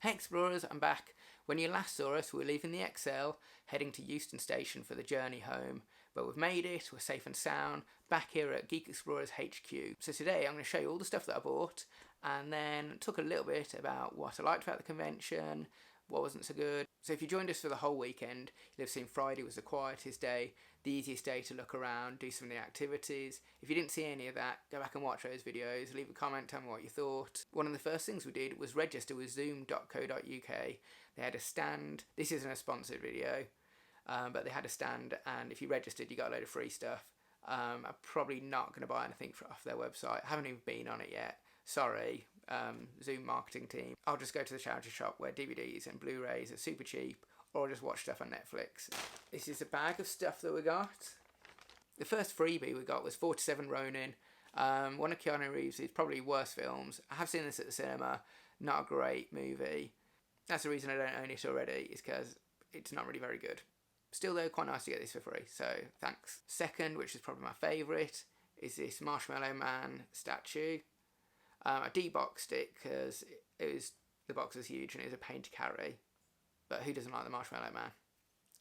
Hey Explorers, I'm back. When you last saw us, we were leaving the XL, heading to Euston Station for the journey home. But we've made it, we're safe and sound, back here at Geek Explorers HQ. So today I'm going to show you all the stuff that I bought, and then talk a little bit about what I liked about the convention, what wasn't so good. So if you joined us for the whole weekend, you'll have seen Friday was the quietest day, the easiest day to look around, do some of the activities. If you didn't see any of that, go back and watch those videos, leave a comment, tell me what you thought. One of the first things we did was register with zoom.co.uk. They had a stand. This isn't a sponsored video, but they had a stand, and if you registered, you got a load of free stuff. I'm probably not going to buy anything off their website. I haven't even been on it yet. Sorry, Zoom marketing team. I'll just go to the charity shop where DVDs and Blu-rays are super cheap, or just watch stuff on Netflix. This is a bag of stuff that we got. The first freebie we got was 47 Ronin, one of Keanu Reeves' probably worst films. I have seen this at the cinema, not a great movie. That's the reason I don't own it already, is because it's not really very good. Still though, quite nice to get this for free, so thanks. Second, which is probably my favourite, is this Marshmallow Man statue. I de-boxed it because the box was huge and it was a pain to carry. But who doesn't like the Marshmallow Man?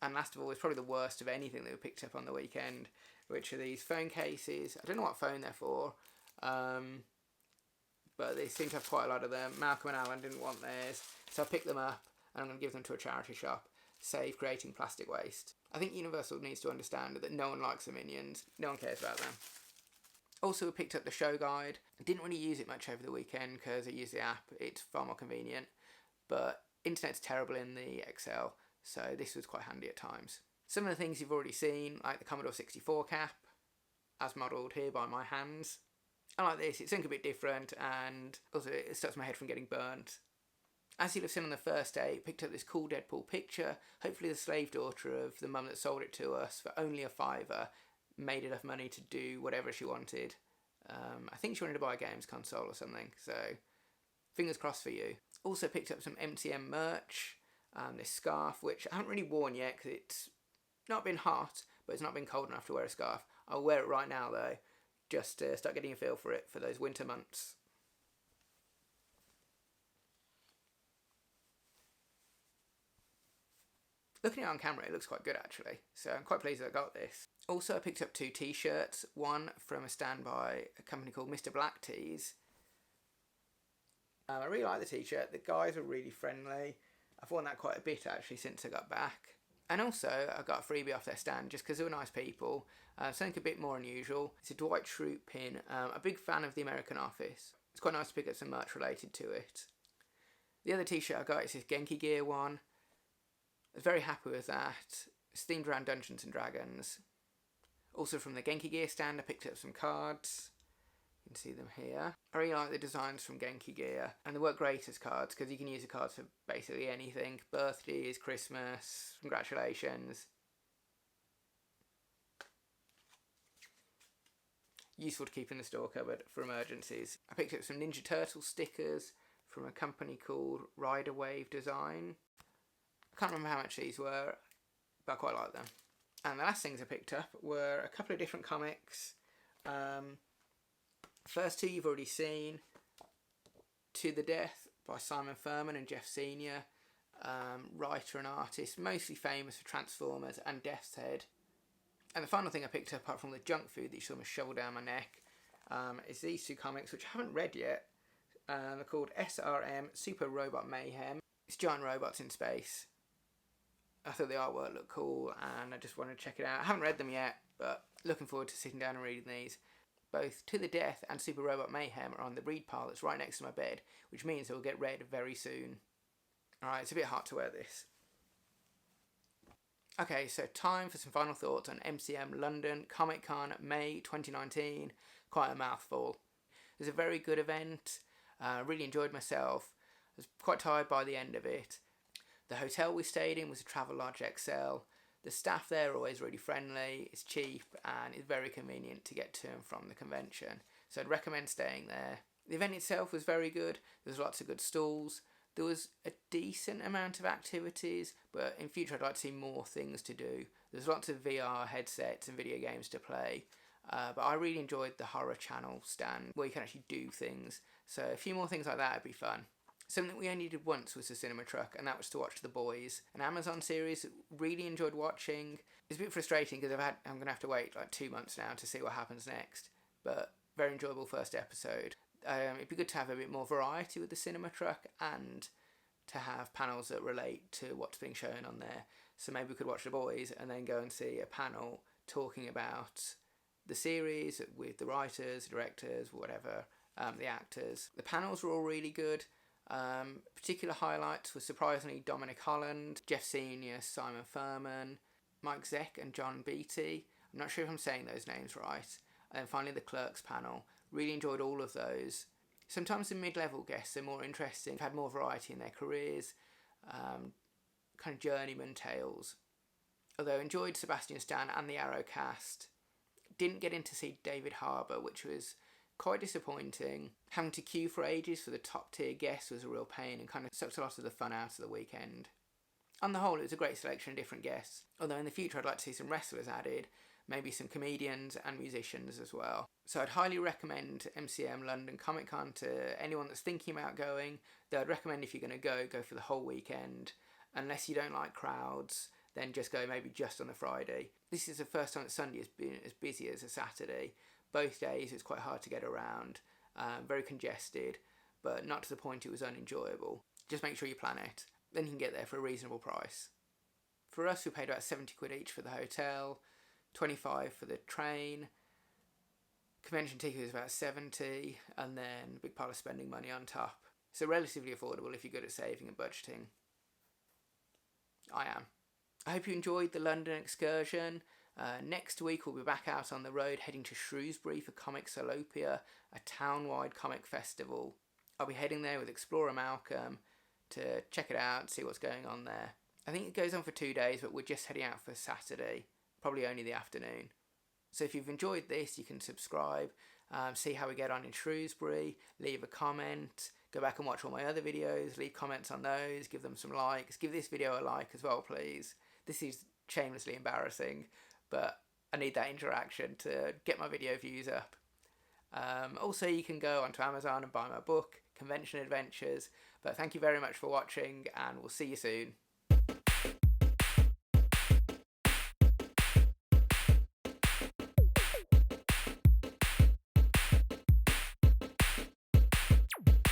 And last of all, it's probably the worst of anything that we picked up on the weekend, which are these phone cases. I don't know what phone they're for, but they seem to have quite a lot of them. Malcolm and Alan didn't want theirs, so I picked them up and I'm going to give them to a charity shop. Save creating plastic waste. I think Universal needs to understand that no one likes the Minions. No one cares about them. Also, we picked up the show guide. I didn't really use it much over the weekend because I used the app. It's far more convenient. But internet's terrible in the XL, so this was quite handy at times. Some of the things you've already seen, like the Commodore 64 cap, as modelled here by my hands. I like this, it's something a bit different, and also it stops my head from getting burnt. As you'll have seen on the first day, picked up this cool Deadpool picture. Hopefully the slave daughter of the mum that sold it to us for only a £5 made enough money to do whatever she wanted. I think she wanted to buy a games console or something, so fingers crossed for you. Also picked up some MCM merch, this scarf, which I haven't really worn yet because it's not been hot, but it's not been cold enough to wear a scarf. I'll wear it right now though, just to start getting a feel for it for those winter months. Looking at it on camera, it looks quite good actually, so I'm quite pleased that I got this. Also, I picked up 2 t-shirts, one from a stand by a company called Mr. Black Tees. I really like the t-shirt, the guys are really friendly. I've worn that quite a bit actually since I got back. And also, I got a freebie off their stand just because they were nice people. Something a bit more unusual. It's a Dwight Schrute pin. A big fan of The American Office. It's quite nice to pick up some merch related to it. The other t-shirt I got is this Genki Gear one. I was very happy with that. It's themed around Dungeons and Dragons. Also from the Genki Gear stand I picked up some cards. You can see them here. I really like the designs from Genki Gear, and they work great as cards because you can use the cards for basically anything. Birthdays, Christmas, congratulations. Useful to keep in the store cupboard for emergencies. I picked up some Ninja Turtle stickers from a company called Rider Wave Design. I can't remember how much these were, but I quite like them. And the last things I picked up were a couple of different comics. First two you've already seen. To the Death by Simon Furman and Jeff Senior. Writer and artist, mostly famous for Transformers and Death's Head. And the final thing I picked up, apart from the junk food that you saw me shovel down my neck, is these 2 comics, which I haven't read yet. They're called SRM Super Robot Mayhem. It's giant robots in space. I thought the artwork looked cool and I just wanted to check it out. I haven't read them yet, but looking forward to sitting down and reading these. Both To the Death and Super Robot Mayhem are on the read pile that's right next to my bed, which means they will get read very soon. Alright, it's a bit hard to wear this. Okay, so time for some final thoughts on MCM London Comic Con May 2019. Quite a mouthful. It was a very good event. Really enjoyed myself. I was quite tired by the end of it. The hotel we stayed in was a Travelodge XL. The staff there are always really friendly, it's cheap, and it's very convenient to get to and from the convention. So I'd recommend staying there. The event itself was very good. There was lots of good stalls. There was a decent amount of activities, but in future I'd like to see more things to do. There's lots of VR headsets and video games to play. But I really enjoyed the horror channel stand where you can actually do things. So a few more things like that would be fun. Something we only did once was the cinema truck, and that was to watch The Boys, an Amazon series that really enjoyed watching. It's a bit frustrating because I'm going to have to wait like 2 months now to see what happens next, but very enjoyable first episode. It'd be good to have a bit more variety with the cinema truck and to have panels that relate to what's being shown on there. So maybe we could watch The Boys and then go and see a panel talking about the series with the writers, directors, whatever, the actors. The panels were all really good. Particular highlights were surprisingly Dominic Holland, Jeff Senior, Simon Furman, Mike Zeck and John Beatty. I'm not sure if I'm saying those names right. And then finally the Clerks panel. Really enjoyed all of those. Sometimes the mid-level guests are more interesting, had more variety in their careers, kind of journeyman tales. Although enjoyed Sebastian Stan and the Arrow cast. Didn't get in to see David Harbour, which was quite disappointing. Having to queue for ages for the top tier guests was a real pain and kind of sucked a lot of the fun out of the weekend. On the whole, it was a great selection of different guests, although in the future I'd like to see some wrestlers added, maybe some comedians and musicians as well. So I'd highly recommend MCM London Comic Con to anyone that's thinking about going, though I'd recommend if you're going to go for the whole weekend. Unless you don't like crowds, then just go maybe just on the Friday. This is the first time that Sunday has been as busy as a Saturday. Both days it's quite hard to get around, very congested, but not to the point it was unenjoyable. Just make sure you plan it, then you can get there for a reasonable price. For us, we paid about 70 quid each for the hotel, 25 for the train. Convention ticket was about 70, and then a big pile of spending money on top. So relatively affordable if you're good at saving and budgeting. I am. I hope you enjoyed the London excursion. Next week we'll be back out on the road heading to Shrewsbury for Comic Salopia, a town-wide comic festival. I'll be heading there with Explorer Malcolm to check it out, see what's going on there. I think it goes on for 2 days, but we're just heading out for Saturday, probably only the afternoon. So if you've enjoyed this, you can subscribe, see how we get on in Shrewsbury, leave a comment, go back and watch all my other videos, leave comments on those, give them some likes, give this video a like as well, please. This is shamelessly embarrassing, but I need that interaction to get my video views up. Also, you can go onto Amazon and buy my book, Convention Adventures. But thank you very much for watching, and we'll see you soon.